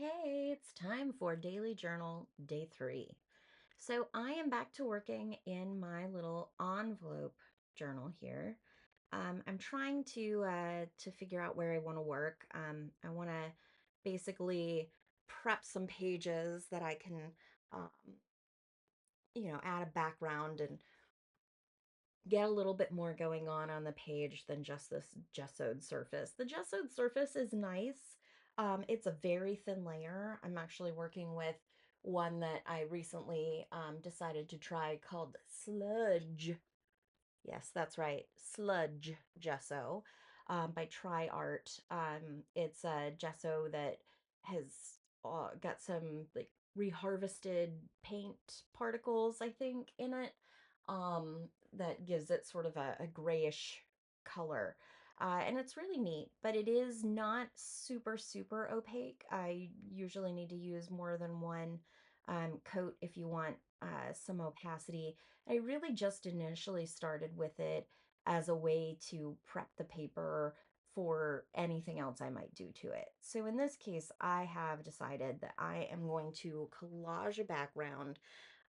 Hey, it's time for Daily Journal Day 3. So I am back to working in my little envelope journal here. I'm trying to figure out where I want to work. I want to basically prep some pages that I can, um, add a background and get a little bit more going on the page than just this gessoed surface. The gessoed surface is nice. It's a very thin layer. I'm actually working with one that I recently decided to try called Sludge. Yes, that's right. Sludge gesso by Try Art. It's a gesso that has got some like reharvested paint particles, I think, in it. That gives it sort of a grayish color. And it's really neat, but it is not super, super opaque. I usually need to use more than one coat if you want some opacity. I really just initially started with it as a way to prep the paper for anything else I might do to it. So in this case, I have decided that I am going to collage a background.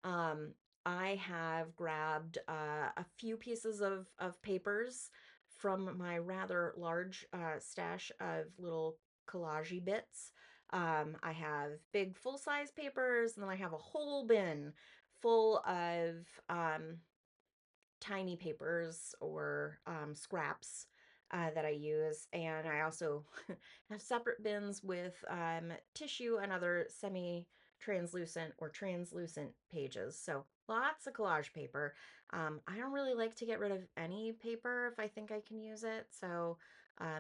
um, I have grabbed a few pieces of papers from my rather large stash of little collagey bits. I have big full-size papers, and then I have a whole bin full of um, tiny papers or scraps that I use. And I also have separate bins with tissue and other semi-translucent or translucent pages. So lots of collage paper. I don't really like to get rid of any paper if I think I can use it. So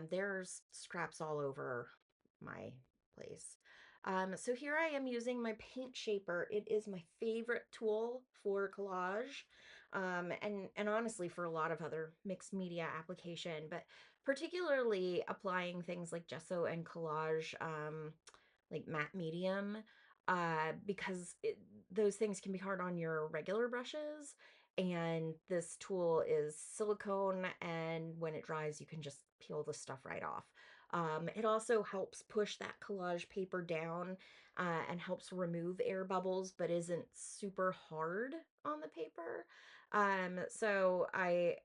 there's scraps all over my place. So here I am using my paint shaper. It is my favorite tool for collage, and honestly for a lot of other mixed media application, but particularly applying things like gesso and collage, like matte medium, because those things can be hard on your regular brushes. And this tool is silicone, and when it dries, you can just peel the stuff right off. It also helps push that collage paper down and helps remove air bubbles, but isn't super hard on the paper. So I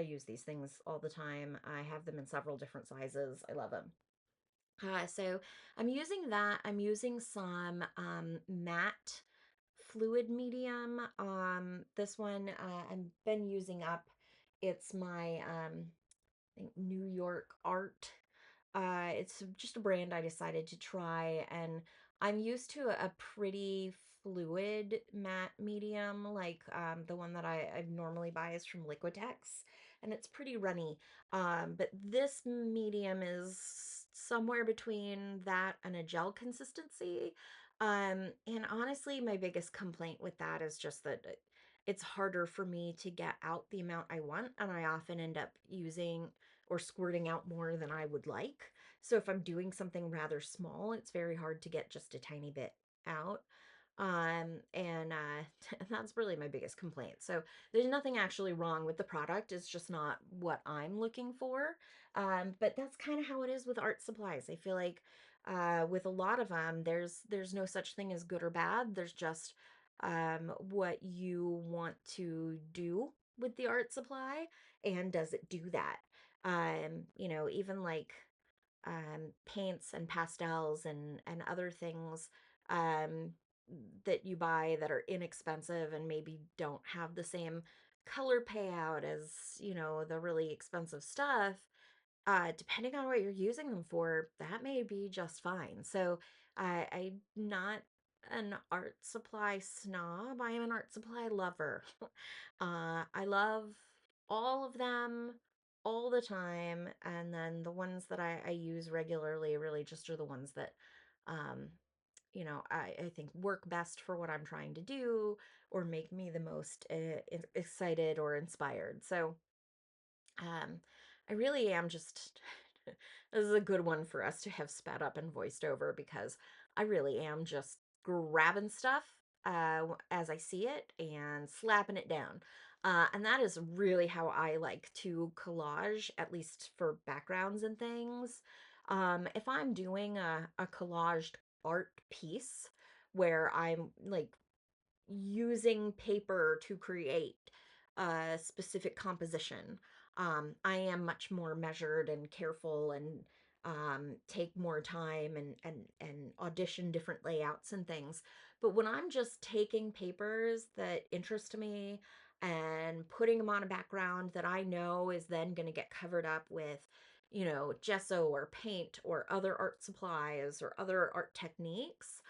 use these things all the time. I have them in several different sizes. I love them. So I'm using that. I'm using some matte fluid medium. This one I've been using up. It's my I think New York Art. It's just a brand I decided to try, and I'm used to a pretty fluid matte medium, like the one that I normally buy is from Liquitex, and it's pretty runny. But this medium is somewhere between that and a gel consistency. And honestly, my biggest complaint with that is just that it's harder for me to get out the amount I want, and I often end up using or squirting out more than I would like. So if I'm doing something rather small, it's very hard to get just a tiny bit out. And that's really my biggest complaint. So there's nothing actually wrong with the product. It's just not what I'm looking for. But that's kind of how it is with art supplies. I feel like with a lot of them, there's no such thing as good or bad. There's just what you want to do with the art supply, and does it do that? Even like paints and pastels and other things um, that you buy that are inexpensive and maybe don't have the same color payout as, the really expensive stuff. Depending on what you're using them for, that may be just fine. So I'm not an art supply snob. I am an art supply lover. I love all of them all the time. And then the ones that I use regularly really just are the ones that, um, I think work best for what I'm trying to do or make me the most excited or inspired. So, I really am just, this is a good one for us to have sped up and voiced over because I really am just grabbing stuff as I see it and slapping it down. And that is really how I like to collage, at least for backgrounds and things. If I'm doing a collaged art piece where I'm like using paper to create a specific composition. I am much more measured and careful and take more time and audition different layouts and things. But when I'm just taking papers that interest me and putting them on a background that I know is then going to get covered up with, gesso or paint or other art supplies or other art techniques,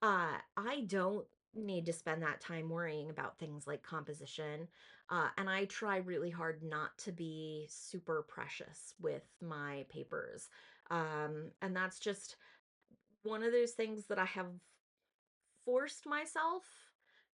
I don't need to spend that time worrying about things like composition. And I try really hard not to be super precious with my papers. And that's just one of those things that I have forced myself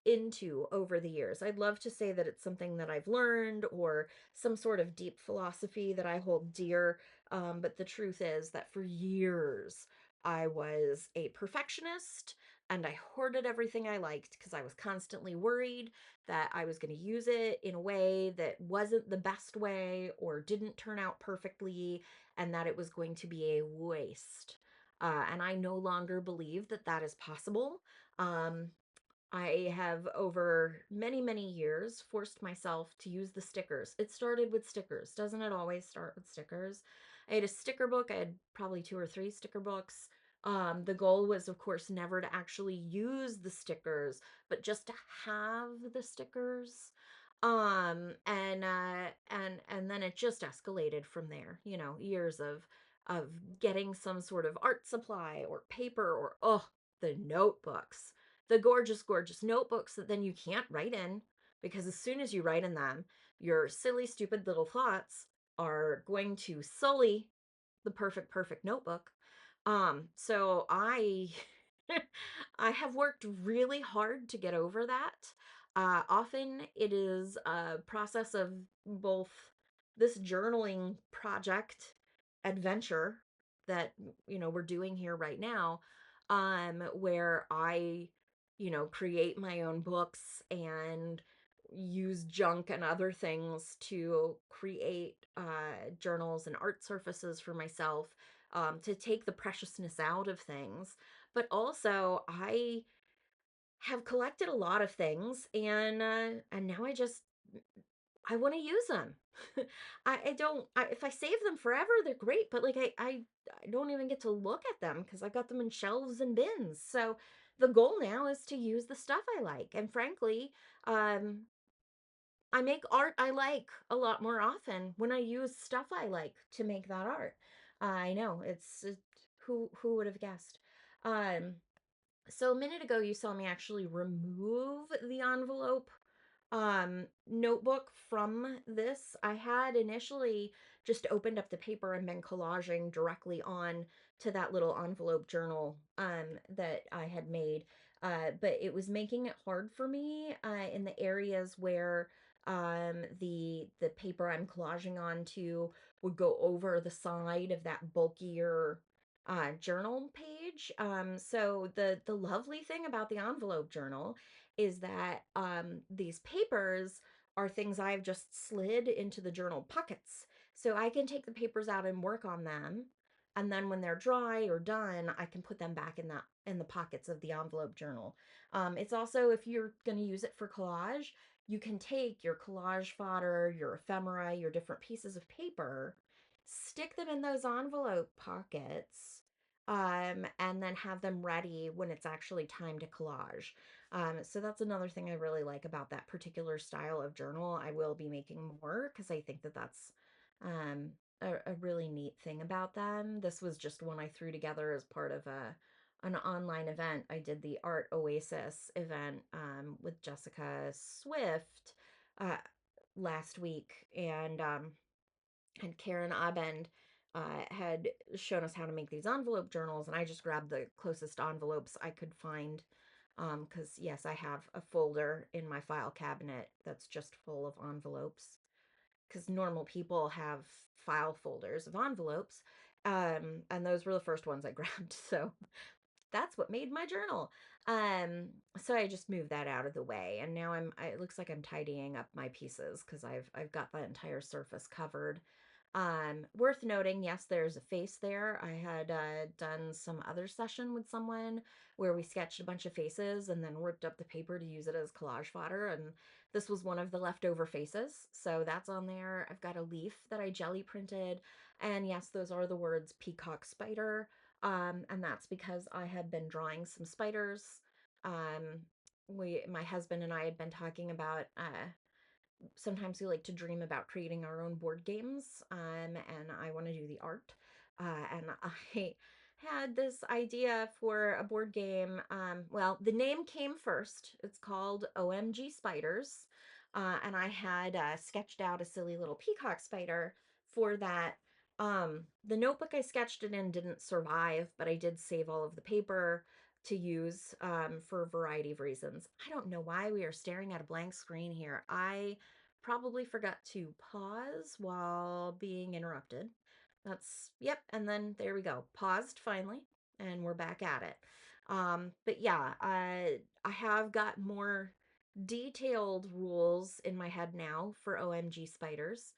into over the years. I'd love to say that it's something that I've learned or some sort of deep philosophy that I hold dear. But the truth is that for years, I was a perfectionist and I hoarded everything I liked because I was constantly worried that I was going to use it in a way that wasn't the best way or didn't turn out perfectly and that it was going to be a waste. And I no longer believe that that is possible. Um, I have over many, many years forced myself to use the stickers. It started with stickers. Doesn't it always start with stickers? I had a sticker book. I had probably two or three sticker books. The goal was, of course, never to actually use the stickers, but just to have the stickers. And then it just escalated from there, years of getting some sort of art supply or paper or the notebooks, the gorgeous, gorgeous notebooks that then you can't write in because as soon as you write in them, your silly, stupid little thoughts are going to sully the perfect, perfect notebook. So I I have worked really hard to get over that. Often it is a process of both this journaling project adventure that we're doing here right now, where I create my own books and use junk and other things to create journals and art surfaces for myself, to take the preciousness out of things. But also, I have collected a lot of things, and now I want to use them. I don't. If I save them forever, they're great. But like I don't even get to look at them because I got them in shelves and bins. So the goal now is to use the stuff I like. And frankly, um, I make art I like a lot more often when I use stuff I like to make that art. I know who would have guessed. Um, so a minute ago, you saw me actually remove the envelope notebook from this. I had initially just opened up the paper and been collaging directly on to that little envelope journal that I had made. But it was making it hard for me in the areas where the paper I'm collaging onto would go over the side of that bulkier journal page. So the lovely thing about the envelope journal is that these papers are things I've just slid into the journal pockets. So I can take the papers out and work on them. And then when they're dry or done, I can put them back in the pockets of the envelope journal. It's also, if you're going to use it for collage, you can take your collage fodder, your ephemera, your different pieces of paper, stick them in those envelope pockets, and then have them ready when it's actually time to collage. So that's another thing I really like about that particular style of journal. I will be making more because I think that that's a really neat thing about them. This was just one I threw together as part of an online event. I did the Art Oasis event with Jessica Swift uh, last week, and Karen Abend had shown us how to make these envelope journals, and I just grabbed the closest envelopes I could find. Because yes, I have a folder in my file cabinet that's just full of envelopes. Because normal people have file folders of envelopes, and those were the first ones I grabbed. So that's what made my journal. So I just moved that out of the way, and now it looks like I'm tidying up my pieces because I've got the entire surface covered. Worth noting, yes, there's a face there. I had done some other session with someone where we sketched a bunch of faces and then ripped up the paper to use it as collage fodder. And this was one of the leftover faces. So that's on there. I've got a leaf that I jelly printed. And yes, those are the words peacock spider. And that's because I had been drawing some spiders. Um, my husband and I had been talking about sometimes we like to dream about creating our own board games, and I want to do the art. And I had this idea for a board game. Well, the name came first. It's called OMG Spiders. And I had sketched out a silly little peacock spider for that. The notebook I sketched it in didn't survive, but I did save all of the paper to use for a variety of reasons. I don't know why we are staring at a blank screen here. I probably forgot to pause while being interrupted. Yep, and then there we go. Paused finally, and we're back at it. But yeah, I have got more detailed rules in my head now for OMG spiders.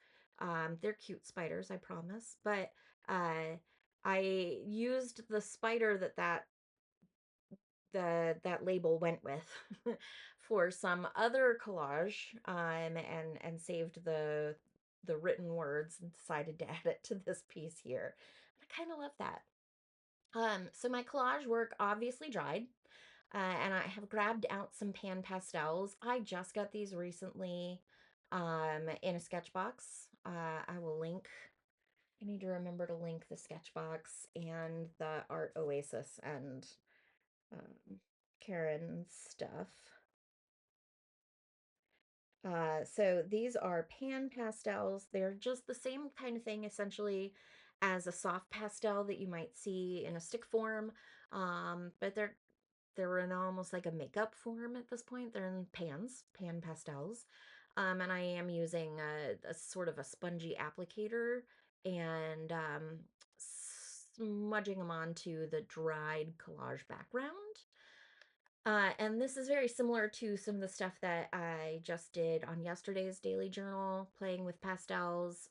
They're cute spiders, I promise. But uh, I used the spider that label went with for some other collage, and saved the written words and decided to add it to this piece here. I kind of love that. So my collage work obviously dried, and I have grabbed out some pan pastels. I just got these recently in a sketch box. I will link. I need to remember to link the sketch box and the Art Oasis and um, Karen's stuff. So these are pan pastels. They're just the same kind of thing, essentially, as a soft pastel that you might see in a stick form. But they're in almost like a makeup form at this point. They're in pan pastels. And I am using a sort of a spongy applicator and smudging them onto the dried collage background. And this is very similar to some of the stuff that I just did on yesterday's daily journal, playing with pastels,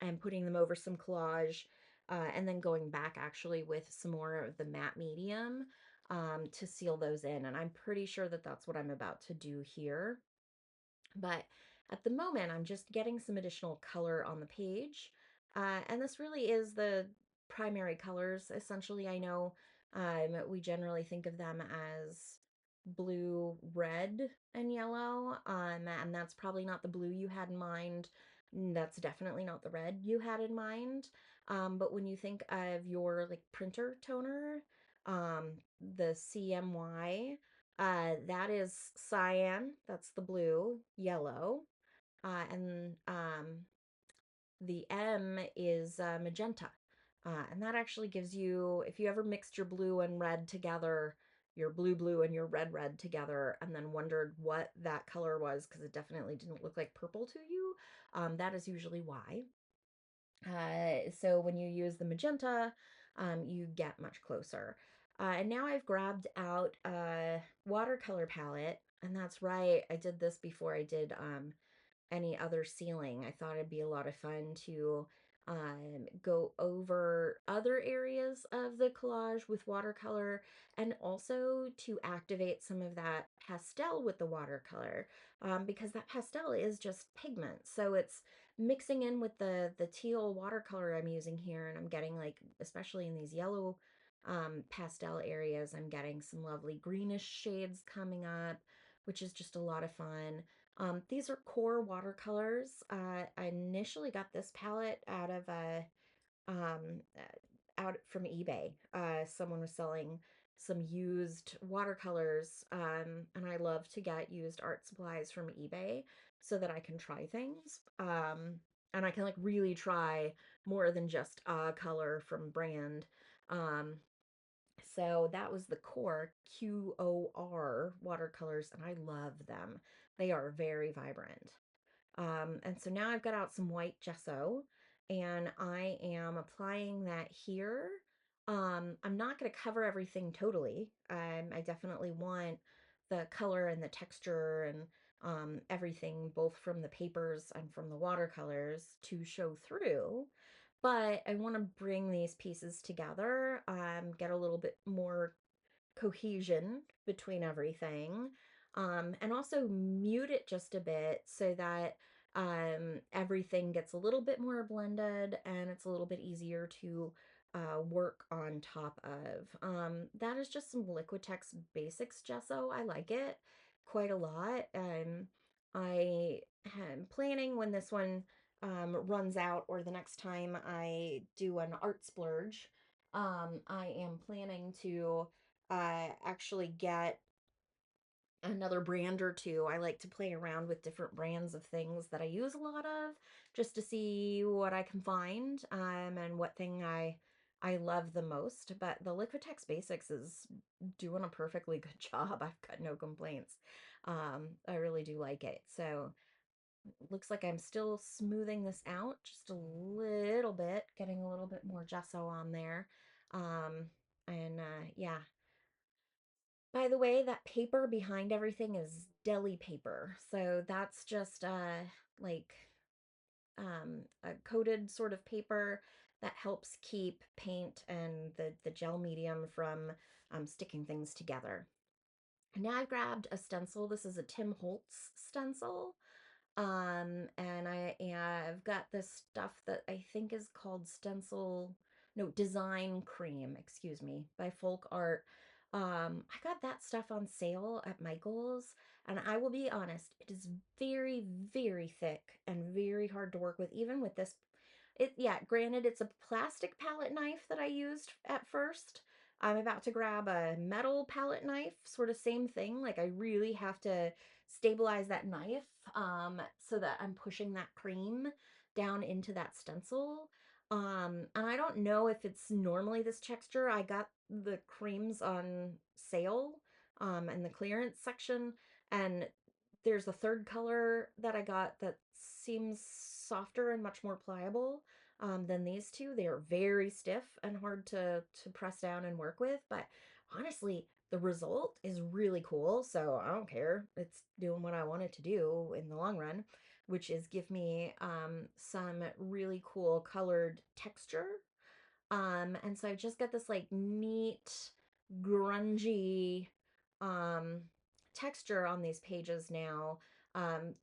and putting them over some collage, and then going back actually with some more of the matte medium, to seal those in. And I'm pretty sure that that's what I'm about to do here. But at the moment, I'm just getting some additional color on the page. And this really is the primary colors. Essentially, I know we generally think of them as blue, red, and yellow. And that's probably not the blue you had in mind. That's definitely not the red you had in mind. But when you think of your like printer toner, the CMY, that is cyan, that's the blue, yellow, and the M is magenta. And that actually gives you, if you ever mixed your blue and red together, your blue and your red together, and then wondered what that color was, because it definitely didn't look like purple to you, that is usually why. So when you use the magenta, you get much closer. And now I've grabbed out a watercolor palette, and that's right, I did this before I did any other sealing. I thought it'd be a lot of fun to go over other areas of the collage with watercolor, and also to activate some of that pastel with the watercolor, because that pastel is just pigment. So it's mixing in with the teal watercolor I'm using here, and I'm getting, like, especially in these yellow pastel areas, I'm getting some lovely greenish shades coming up, which is just a lot of fun. These are core watercolors. I initially got this palette um, uh, out from eBay. Someone was selling some used watercolors, and I love to get used art supplies from eBay so that I can try things. And I can, like, really try more than just a color from brand. Um, so that was the core QOR watercolors, and I love them. They are very vibrant. And so now I've got out some white gesso, and I am applying that here. I'm not going to cover everything totally. I definitely want the color and the texture and everything both from the papers and from the watercolors to show through. But I want to bring these pieces together, get a little bit more cohesion between everything, and also mute it just a bit so that everything gets a little bit more blended and it's a little bit easier to work on top of. That is just some Liquitex Basics gesso. I like it quite a lot. I am planning when this one runs out, or the next time I do an art splurge, I am planning to actually get another brand or two. I like to play around with different brands of things that I use a lot of, just to see what I can find, and what thing I love the most. But the Liquitex Basics is doing a perfectly good job. I've got no complaints. I really do like it. So looks like I'm still smoothing this out just a little bit, getting a little bit more gesso on there. Um, and yeah, by the way, that paper behind everything is deli paper. So that's just like a coated sort of paper that helps keep paint and the gel medium from sticking things together. And now I've grabbed a stencil. This is a Tim Holtz stencil. And I've got this stuff that I think is called Design Cream, excuse me, by Folk Art. I got that stuff on sale at Michael's, and I will be honest, it is very, very thick and very hard to work with, even with this. Yeah, granted, it's a plastic palette knife that I used at first. I'm about to grab a metal palette knife, sort of same thing. Like I really have to stabilize that knife, so that I'm pushing that cream down into that stencil. And I don't know if it's normally this texture. I got the creams on sale, in the clearance section, and there's a third color that I got that seems softer and much more pliable than these two. They are very stiff and hard to press down and work with, but honestly, the result is really cool, so I don't care. It's doing what I want it to do in the long run, which is give me some really cool colored texture. And so I've just got this like neat, grungy texture on these pages now,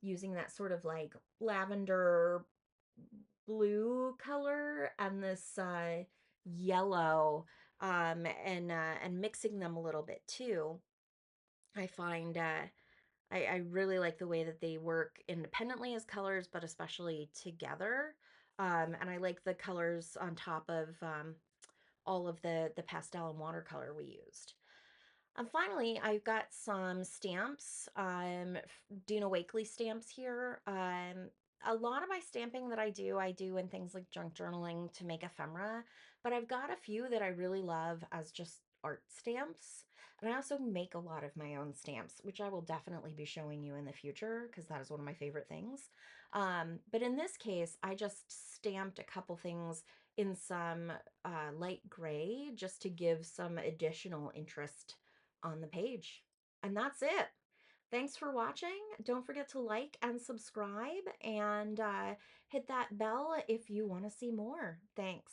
using that sort of like lavender blue color and this yellow, and mixing them a little bit too. I find I really like the way that they work independently as colors, but especially together. And I like the colors on top of all of the pastel and watercolor we used. And finally, I've got some stamps, Dina Wakley stamps here. A lot of my stamping that I do in things like junk journaling to make ephemera, but I've got a few that I really love as just art stamps. And I also make a lot of my own stamps, which I will definitely be showing you in the future because that is one of my favorite things. But in this case, I just stamped a couple things in some light gray just to give some additional interest on the page. And that's it. Thanks for watching. Don't forget to like and subscribe, and hit that bell if you want to see more. Thanks.